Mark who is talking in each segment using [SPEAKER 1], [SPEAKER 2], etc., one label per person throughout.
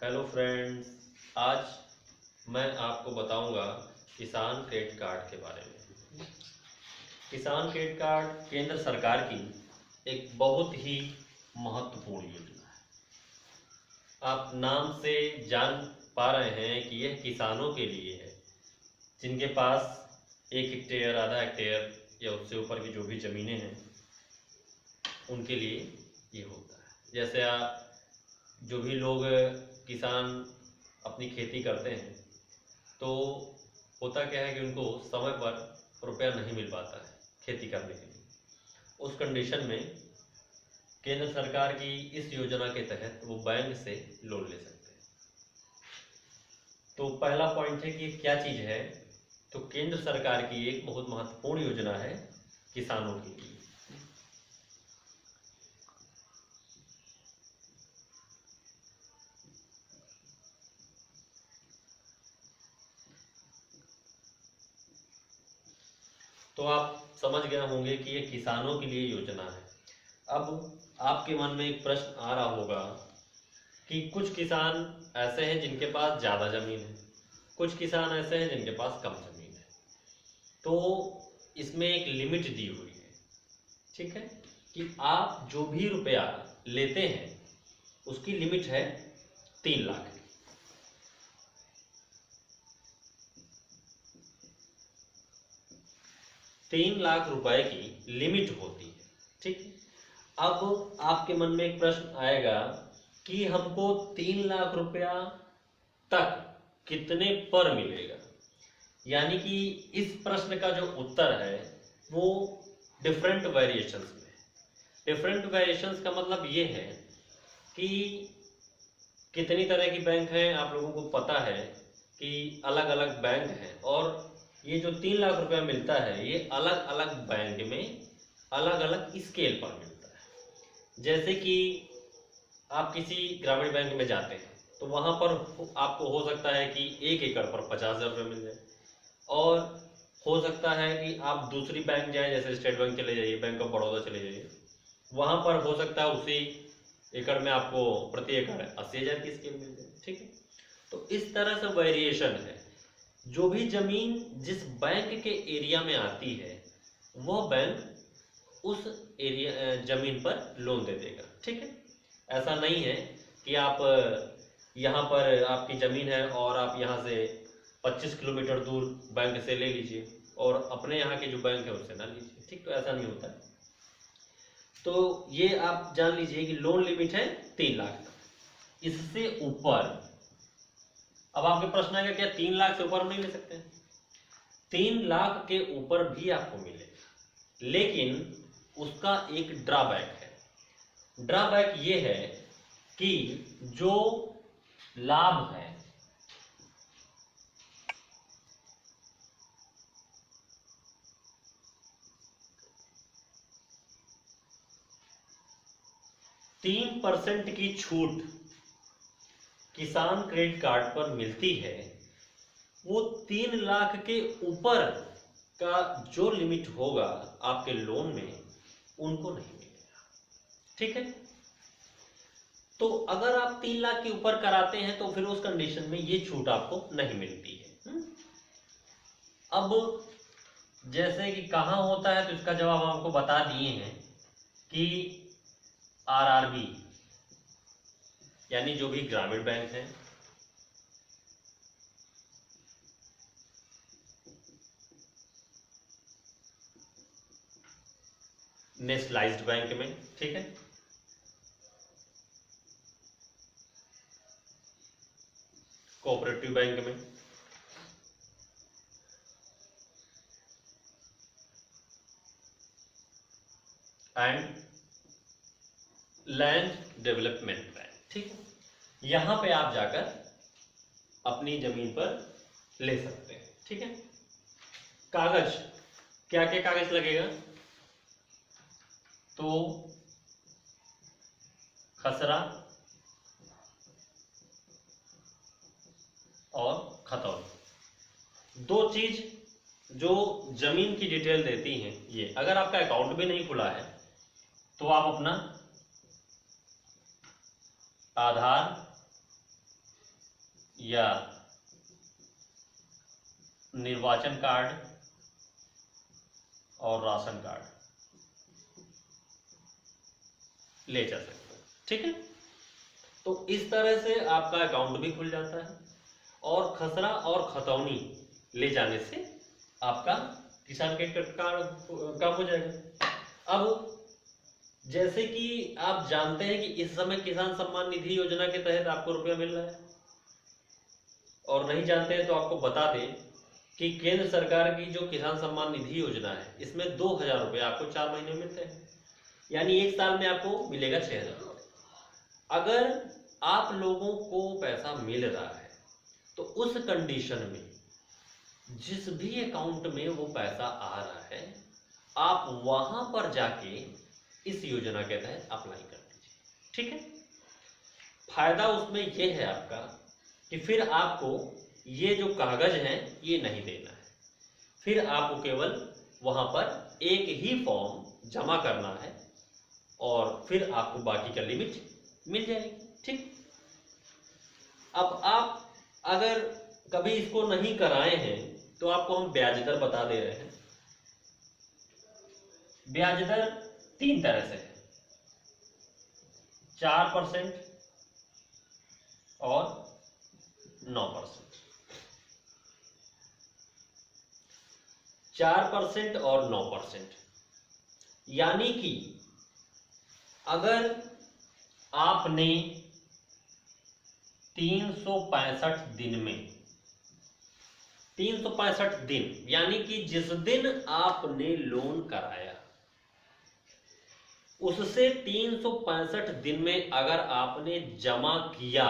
[SPEAKER 1] Hello friends, आज मैं आपको बताऊंगा किसान क्रेडिट कार्ड के बारे में। किसान क्रेडिट कार्ड केंद्र सरकार की एक बहुत ही महत्वपूर्ण योजना है। आप नाम से जान पा रहे हैं कि यह किसानों के लिए है, जिनके पास 1 हेक्टेयर, आधा हेक्टेयर या उससे ऊपर की जो भी ज़मीनें हैं उनके लिए ये होता है। जैसे आप जो भी लोग किसान अपनी खेती करते हैं तो होता क्या है कि उनको समय पर रुपया नहीं मिल पाता है खेती करने के लिए। उस कंडीशन में केंद्र सरकार की इस योजना के तहत वो बैंक से लोन ले सकते हैं। तो पहला पॉइंट है कि क्या चीज़ है, तो केंद्र सरकार की एक बहुत महत्वपूर्ण योजना है किसानों के लिए। तो आप समझ गए होंगे कि ये किसानों के लिए योजना है। अब आपके मन में एक प्रश्न आ रहा होगा कि कुछ किसान ऐसे हैं जिनके पास ज़्यादा ज़मीन है, कुछ किसान ऐसे हैं जिनके पास कम ज़मीन है। तो इसमें एक लिमिट दी हुई है, ठीक है, कि आप जो भी रुपया लेते हैं उसकी लिमिट है 3 लाख। 3 लाख रुपए की लिमिट होती है, ठीक है। अब आपके मन में एक प्रश्न आएगा कि हमको 3 लाख रुपया तक कितने पर मिलेगा। यानी कि इस प्रश्न का जो उत्तर है वो डिफरेंट वेरिएशंस में है। डिफरेंट वेरिएशंस का मतलब ये है कि कितनी तरह की बैंक हैं, आप लोगों को पता है कि अलग अलग बैंक हैं, और ये जो 3 लाख रुपया मिलता है ये अलग अलग बैंक में अलग अलग स्केल पर मिलता है। जैसे कि आप किसी ग्रामीण बैंक में जाते हैं तो वहाँ पर आपको हो सकता है कि 1 एकड़ पर 50,000 रुपये मिल जाए, और हो सकता है कि आप दूसरी बैंक जाएं, जैसे स्टेट बैंक चले जाइए, बैंक ऑफ बड़ौदा चले जाइए, वहाँ पर हो सकता है उसी एकड़ में आपको प्रति एकड़ 80,000 की स्कीम मिल जाए, ठीक है। तो इस तरह से वेरिएशन है। जो भी जमीन जिस बैंक के एरिया में आती है वह बैंक उस एरिया जमीन पर लोन दे देगा, ठीक है। ऐसा नहीं है कि आप यहाँ पर आपकी जमीन है और आप यहाँ से 25 किलोमीटर दूर बैंक से ले लीजिए और अपने यहाँ के जो बैंक है उससे ना लीजिए, ठीक। तो ऐसा नहीं होता है। तो ये आप जान लीजिए कि लोन लिमिट है 3 लाख तक। इससे ऊपर, अब आपके प्रश्न आएगा क्या 3 लाख से ऊपर हम नहीं ले सकते? 3 लाख के ऊपर भी आपको मिलेगा, लेकिन उसका एक ड्रॉबैक है। ड्रॉबैक ये है कि जो लाभ है तीन 3% की छूट किसान क्रेडिट कार्ड पर मिलती है, वो 3 लाख के ऊपर का जो लिमिट होगा आपके लोन में उनको नहीं मिलेगा, ठीक है। तो अगर आप 3 लाख के ऊपर कराते हैं तो फिर उस कंडीशन में ये छूट आपको नहीं मिलती है। अब जैसे कि कहाँ होता है, तो इसका जवाब हम आपको बता दिए हैं कि आरआरबी यानी जो भी ग्रामीण बैंक हैं, नेशनलाइज्ड बैंक में, ठीक है, कोऑपरेटिव बैंक में, एंड लैंड डेवलपमेंट बैंक, ठीक है। यहां पे आप जाकर अपनी जमीन पर ले सकते हैं, ठीक है। कागज, क्या क्या कागज लगेगा? तो खसरा और खतौनी, 2 चीज जो जमीन की डिटेल देती हैं। ये अगर आपका अकाउंट भी नहीं खुला है तो आप अपना आधार या निर्वाचन कार्ड और राशन कार्ड ले जा सकते हैं। ठीक है, तो इस तरह से आपका अकाउंट भी खुल जाता है और खसरा और खतौनी ले जाने से आपका किसान क्रेडिट कार्ड काम हो जाएगा। अब जैसे कि आप जानते हैं कि इस समय किसान सम्मान निधि योजना के तहत आपको रुपया मिल रहा है, और नहीं जानते हैं तो आपको बता दें कि केंद्र सरकार की जो किसान सम्मान निधि योजना है इसमें 2000 रुपये आपको 4 महीने मिलते हैं, यानी एक साल में आपको मिलेगा 6000 रुपये। अगर आप लोगों को पैसा मिल रहा है तो उस कंडीशन में जिस भी अकाउंट में वो पैसा आ रहा है आप वहां पर जाके इस योजना के तहत अप्लाई कर दीजिए। ठीक है, फायदा उसमें यह है आपका कि फिर आपको ये जो कागज हैं ये नहीं देना है, फिर आपको केवल वहां पर एक ही फॉर्म जमा करना है और फिर आपको बाकी का लिमिट मिल जाएगी। ठीक, अब आप अगर कभी इसको नहीं कराए हैं तो आपको हम ब्याज दर बता दे रहे हैं। ब्याज दर 3 तरह से है, 4% और 9%। 4% और 9%, यानी कि अगर आपने 365 दिन में 365 दिन यानी कि जिस दिन आपने लोन कराया उससे 365 दिन में अगर आपने जमा किया,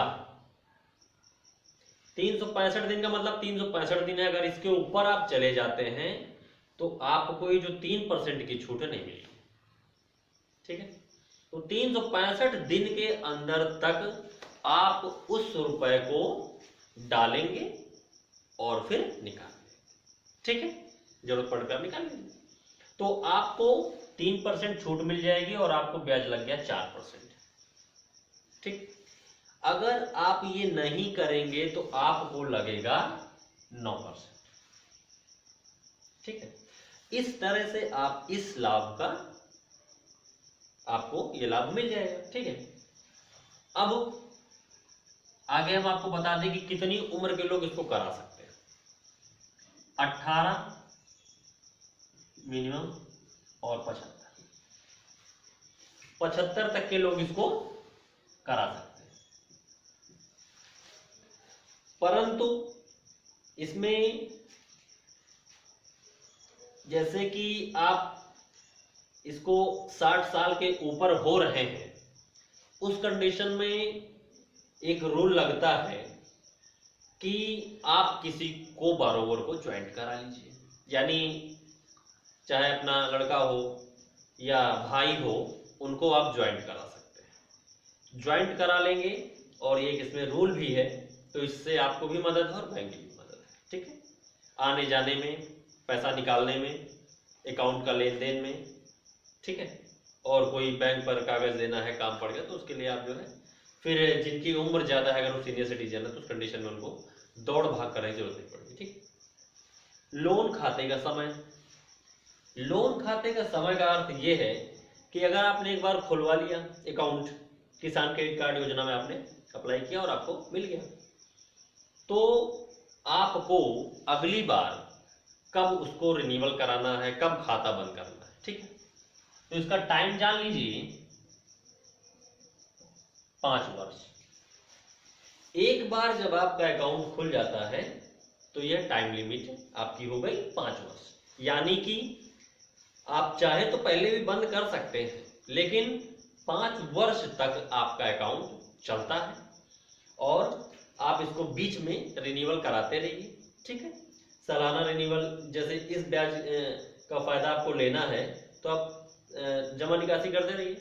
[SPEAKER 1] 365 दिन का मतलब 365 दिन है, अगर इसके ऊपर आप चले जाते हैं तो आपको ये जो 3% की छूट नहीं मिलेगी। ठीक है, तो 365 दिन के अंदर तक आप उस रुपए को डालेंगे और फिर निकाल लेंगे। ठीक है, जरूरत पड़कर निकाल लेंगे तो आपको 3% छूट मिल जाएगी और आपको ब्याज लग गया 4%। ठीक, अगर आप ये नहीं करेंगे तो आपको लगेगा 9%। ठीक है, इस तरह से आप इस लाभ का आपको ये लाभ मिल जाएगा। ठीक है, अब आगे हम आपको बता दें कि कितनी उम्र के लोग इसको करा सकते हैं। 18 मिनिमम और 75 तक के लोग इसको करा सकते हैं, परंतु इसमें जैसे कि आप इसको 60 साल के ऊपर हो रहे हैं उस कंडीशन में एक रूल लगता है कि आप किसी को बारोवर को ज्वाइंट करा लीजिए, यानी चाहे अपना लड़का हो या भाई हो उनको आप ज्वाइंट करा सकते हैं। ज्वाइंट करा लेंगे और ये इसमें रूल भी है तो इससे आपको भी मदद है और बैंक की भी मदद है। ठीक है, आने जाने में, पैसा निकालने में, अकाउंट का लेन देन में। ठीक है, और कोई बैंक पर कागज देना है काम पड़ गया तो उसके लिए आप जो है फिर जिनकी उम्र ज्यादा है अगर वो सीनियर सिटीजन है तो उस कंडीशन में उनको दौड़ भाग करने की जरूरत नहीं पड़ेगी। ठीक, लोन खाते का समय। लोन खाते का समय का अर्थ ये है कि अगर आपने एक बार खुलवा लिया अकाउंट, किसान क्रेडिट कार्ड योजना में आपने अप्लाई किया और आपको मिल गया, तो आपको अगली बार कब उसको रिन्यूअल कराना है, कब खाता बंद करना है। ठीक है, तो इसका टाइम जान लीजिए 5 वर्ष। एक बार जब आपका अकाउंट खुल जाता है तो यह टाइम लिमिट आपकी हो गई 5 वर्ष, यानी कि आप चाहे तो पहले भी बंद कर सकते हैं लेकिन 5 वर्ष तक आपका अकाउंट चलता है और आप इसको बीच में रिन्यूअल कराते रहिए। ठीक है, सालाना रिन्यूअल, जैसे इस ब्याज का फायदा आपको लेना है तो आप जमा निकासी करते रहिए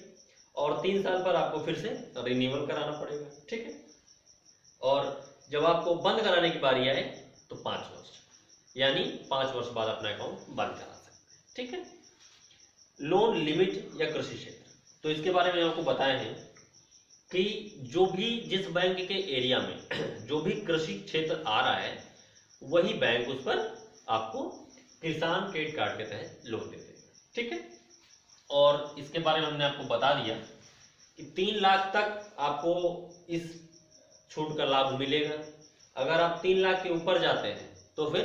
[SPEAKER 1] और 3 साल पर आपको फिर से रिन्यूअल कराना पड़ेगा। ठीक है, और जब आपको बंद कराने की बारी आए तो 5 वर्ष, यानी 5 वर्ष बाद अपना अकाउंट बंद करा सकते हैं। ठीक है, लोन लिमिट या कृषि क्षेत्र, तो इसके बारे में आपको बताए हैं कि जो भी जिस बैंक के एरिया में जो भी कृषि क्षेत्र आ रहा है वही बैंक उस पर आपको किसान क्रेडिट कार्ड के तहत लोन दे देगा। ठीक है, और इसके बारे में हमने आपको बता दिया कि 3 लाख तक आपको इस छूट का लाभ मिलेगा। अगर आप 3 लाख के ऊपर जाते हैं तो फिर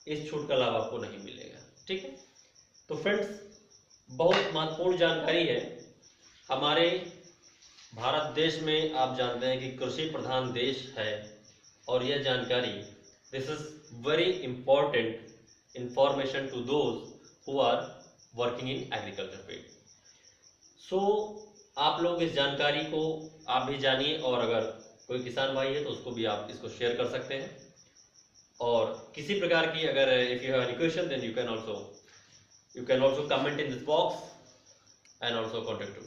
[SPEAKER 1] इस छूट का लाभ आपको नहीं मिलेगा। ठीक है, तो फ्रेंड्स बहुत महत्वपूर्ण जानकारी है। हमारे भारत देश में आप जानते हैं कि कृषि प्रधान देश है और यह जानकारी this is very important information to those who are working in agriculture field. So आप लोग इस जानकारी को आप भी जानिए और अगर कोई किसान भाई है तो उसको भी आप इसको शेयर कर सकते हैं। और किसी प्रकार की अगर if you have any question then you can also comment in this box and also contact to.